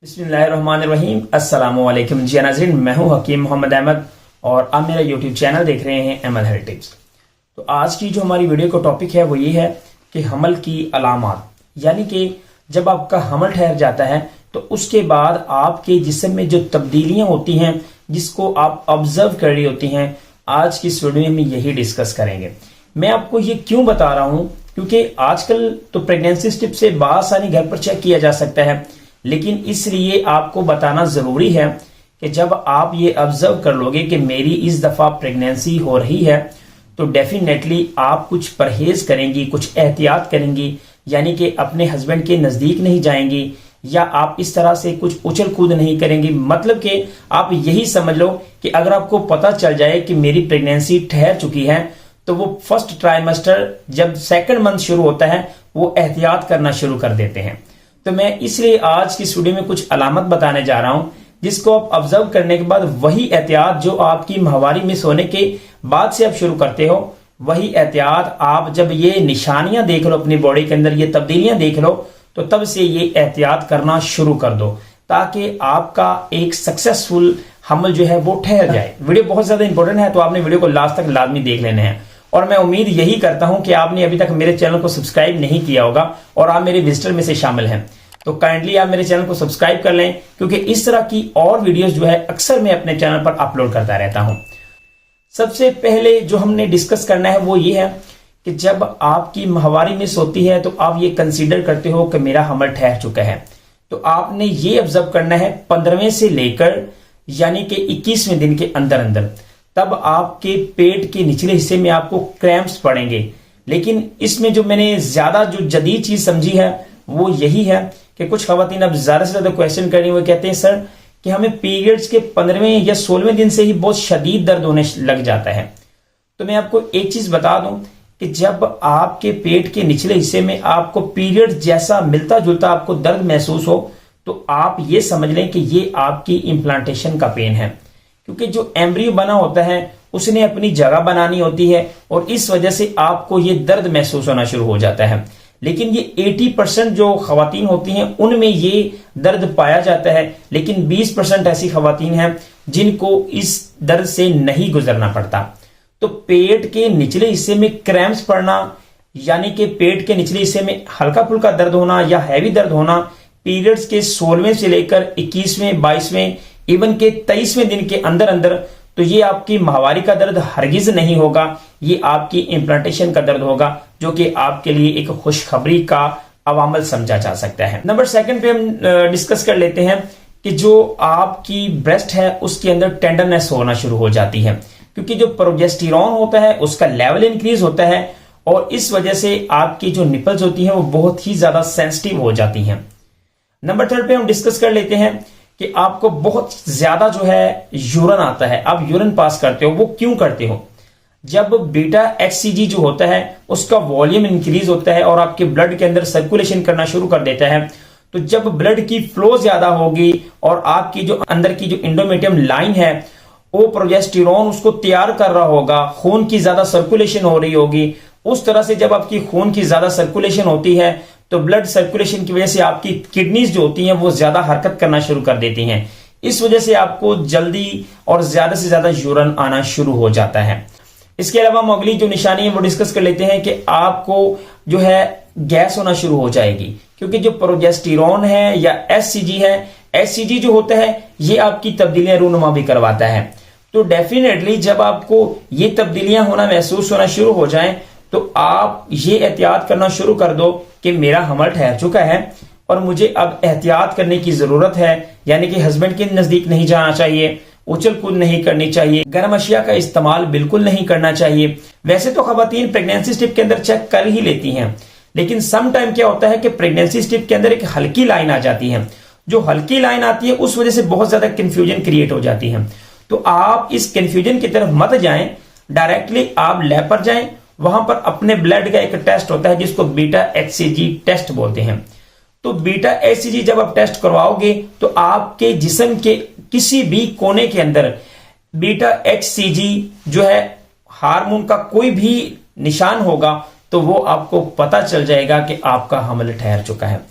बिस्मिल्लाहिर्रहमानिर्रहीम। अस्सलामुअलैकुम जी नाज़रीन, मैं हूं हकीम मोहम्मद अहमद और आप मेरा यूट्यूब चैनल देख रहे हैं अहमद हेल्थ टिप्स। तो आज की जो हमारी वीडियो का टॉपिक है वो ये है कि हमल की अलामात, यानी कि जब आपका हमल ठहर जाता है तो उसके बाद आपके जिस्म में जो तब्दीलियां होती हैं जिसको आप ऑब्जर्व कर रही होती हैं, आज की इस वीडियो में यही डिस्कस करेंगे। मैं आपको ये क्यों बता रहा हूं, क्योंकि आजकल तो प्रेगनेंसी स्ट्रिप से बासानी घर पर चेक किया जा सकता है, लेकिन इसलिए आपको बताना जरूरी है कि जब आप ये ऑब्जर्व कर लोगे कि मेरी इस दफा प्रेगनेंसी हो रही है तो डेफिनेटली आप कुछ परहेज करेंगी, कुछ एहतियात करेंगी, यानी कि अपने हस्बैंड के नजदीक नहीं जाएंगी या आप इस तरह से कुछ उछल कूद नहीं करेंगी। मतलब कि आप यही समझ लो कि अगर आपको पता चल जाए कि मेरी प्रेगनेंसी ठहर चुकी है तो वो फर्स्ट ट्राइमेस्टर जब सेकंड मंथ शुरू होता है वो एहतियात करना शुरू कर देते हैं। तो मैं इसलिए आज की वीडियो में कुछ अलामत बताने जा रहा हूं जिसको आप ऑब्जर्व करने के बाद वही एहतियात जो आपकी माहवारी मिस होने के बाद से आप शुरू करते हो, वही एहतियात आप जब ये निशानियां देख लो अपनी बॉडी के अंदर, ये तब्दीलियां देख लो, तो तब से ये एहतियात करना शुरू कर दो ताकि आपका एक सक्सेसफुल हमल जो है वो ठहर जाए। वीडियो बहुत ज्यादा इंपॉर्टेंट है तो आपने वीडियो को लास्ट तक लाजमी देख लेने हैं और मैं उम्मीद यही करता हूं कि आपने अभी तक मेरे चैनल को सब्सक्राइब नहीं किया होगा और आप मेरे विजिटर में से शामिल हैं, तो काइंडली आप मेरे चैनल को सब्सक्राइब कर लें, क्योंकि इस तरह की और वीडियोस जो है अक्सर मैं अपने चैनल पर अपलोड करता रहता हूं। सबसे पहले जो हमने डिस्कस करना है वो ये है कि जब आपकी माहवारी मिस होती है तो आप ये कंसीडर करते हो कि मेरा हमल ठहर चुका है, तो आपने ये ऑब्जर्व करना है 15वें से लेकर यानी कि 21वें दिन के अंदर अंदर, तब आपके पेट के निचले हिस्से में आपको क्रैम्प्स पड़ेंगे। लेकिन इसमें जो मैंने ज्यादा जो जदीद चीज समझी है वो यही है कि कुछ खवातीन अब ज्यादा से ज्यादा क्वेश्चन कर रही हुए कहते हैं सर कि हमें पीरियड्स के 15वें या 16वें दिन से ही बहुत शदीद दर्द होने लग जाता है। तो मैं आपको एक चीज बता दूं कि जब आपके पेट के निचले हिस्से में आपको पीरियड जैसा मिलता जुलता आपको दर्द महसूस हो तो आप ये समझ लें कि ये आपकी इम्प्लांटेशन का पेन है, क्योंकि जो एम्ब्रियो बना होता है उसने अपनी जगह बनानी होती है और इस वजह से आपको ये दर्द महसूस होना शुरू हो जाता है। लेकिन ये 80% जो खवातीन होती हैं उनमें ये दर्द पाया जाता है, लेकिन 20% ऐसी खवातीन हैं जिनको इस दर्द से नहीं गुजरना पड़ता। तो पेट के निचले हिस्से में क्रैम्प्स पड़ना, यानी कि पेट के निचले हिस्से में हल्का फुल्का दर्द होना या हैवी दर्द होना पीरियड्स के 16वें से लेकर 21वें, 22वें, इवन के 23वें दिन के अंदर अंदर, तो ये आपकी माहवारी का दर्द हरगिज नहीं होगा, ये आपकी इम्प्लांटेशन का दर्द होगा, जो कि आपके लिए एक खुशखबरी का अवामल समझा जा सकता है। नंबर 2 पे हम डिस्कस कर लेते हैं कि जो आपकी ब्रेस्ट है उसके अंदर टेंडरनेस होना शुरू हो जाती है, क्योंकि जो प्रोजेस्टेरॉन होता है उसका लेवल इंक्रीज होता है और इस वजह से आपकी जो निपल्स होती हैं वो बहुत ही ज्यादा सेंसिटिव हो जाती हैं। नंबर 3 पे हम डिस्कस कर लेते हैं कि आपको बहुत ज्यादा जो है यूरिन आता है, आप यूरिन पास करते हो, वो क्यों करते हो? जब बीटा HCG जो होता है उसका वॉल्यूम इंक्रीज होता है और आपके ब्लड के अंदर सर्कुलेशन करना शुरू कर देता है, तो जब ब्लड की फ्लो ज्यादा होगी और आपकी जो अंदर की जो एंडोमेट्रियम लाइन है वो प्रोजेस्टेरॉन उसको तैयार कर रहा होगा, खून की ज्यादा सर्कुलेशन हो रही होगी, उस तरह से जब आपकी खून की ज्यादा सर्कुलेशन होती है तो ब्लड सर्कुलेशन की वजह से आपकी किडनीज जो होती हैं वो ज्यादा हरकत करना शुरू कर देती हैं, इस वजह से आपको जल्दी और ज्यादा से ज्यादा यूरिन आना शुरू हो जाता है। इसके अलावा हम अगली जो निशानी है वो डिस्कस कर लेते हैं कि आपको जो है गैस होना शुरू हो जाएगी, क्योंकि जो प्रोजेस्टेरॉन है या HCG है, HCG जो होता है ये आपकी तब्दीलियां रूनुमा भी करवाता है। तो डेफिनेटली जब आपको ये तब्दीलियां होना महसूस होना शुरू हो जाएं तो आप ये एहतियात करना शुरू कर दो कि मेरा हमल ठहर चुका है और मुझे अब एहतियात करने की जरूरत है, यानी कि हस्बैंड के नजदीक नहीं जाना चाहिए, उछल कूद नहीं करनी चाहिए, गर्म अशिया का इस्तेमाल बिल्कुल नहीं करना चाहिए। वैसे तो खवातीन प्रेगनेंसी स्ट्रिप के अंदर चेक कर ही लेती हैं, लेकिन सम टाइम क्या होता है कि प्रेगनेंसी स्ट्रिप के अंदर एक हल्की लाइन आ जाती है, जो हल्की लाइन आती है उस वजह से बहुत ज्यादा कंफ्यूजन क्रिएट हो जाती है। तो आप इस कंफ्यूजन की तरफ मत जाएं, डायरेक्टली आप लैब पर जाएं, वहां पर अपने ब्लड का एक टेस्ट होता है जिसको बीटा HCG टेस्ट बोलते हैं। तो बीटा HCG जब आप टेस्ट करवाओगे तो आपके जिस्म के किसी भी कोने के अंदर बीटा HCG जो है हार्मोन का कोई भी निशान होगा तो वो आपको पता चल जाएगा कि आपका हमल ठहर चुका है।